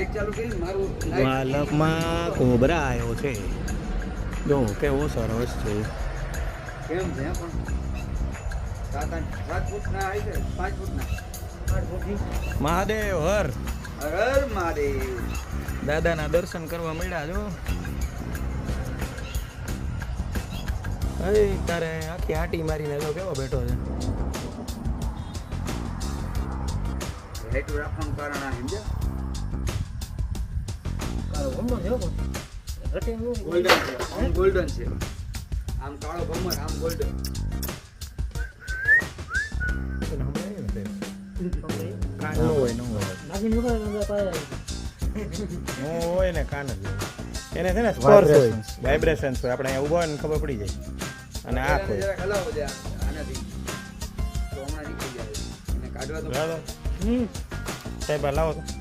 light ચાલુ કરીને મારું વાલકમાં કોબરા આવ્યો છે જો કેવો સરસ છે કેમ છે પણ 7 ફૂટના આવી છે 5 ફૂટના 8 ફૂટની મહાદેવ હર હર મહાદેવ દાદાના દર્શન કરવા મળ્યા જો અરે તારે આખી આટી મારીને તો કેવો બેઠો છે લાઈટ રાખવાનું કારણ આ સમજ્યા ગોલ્ડન છે આમ ગોલ્ડન છે આમ કાળો ભમર આમ ગોલ્ડન કાન નો હોય નો હોય ને કાન જ એને છે ને સ્પર્શ હોય વાઇબ્રેશન્સ હોય આપણે અહીંયા ઊભા હોય ને ખબર પડી જાય અને આ કોઈ જરા હલાવો દે આનાથી તો હમણાં નીકળી જાય અને કાઢવા તો સાહેબ લાવો તો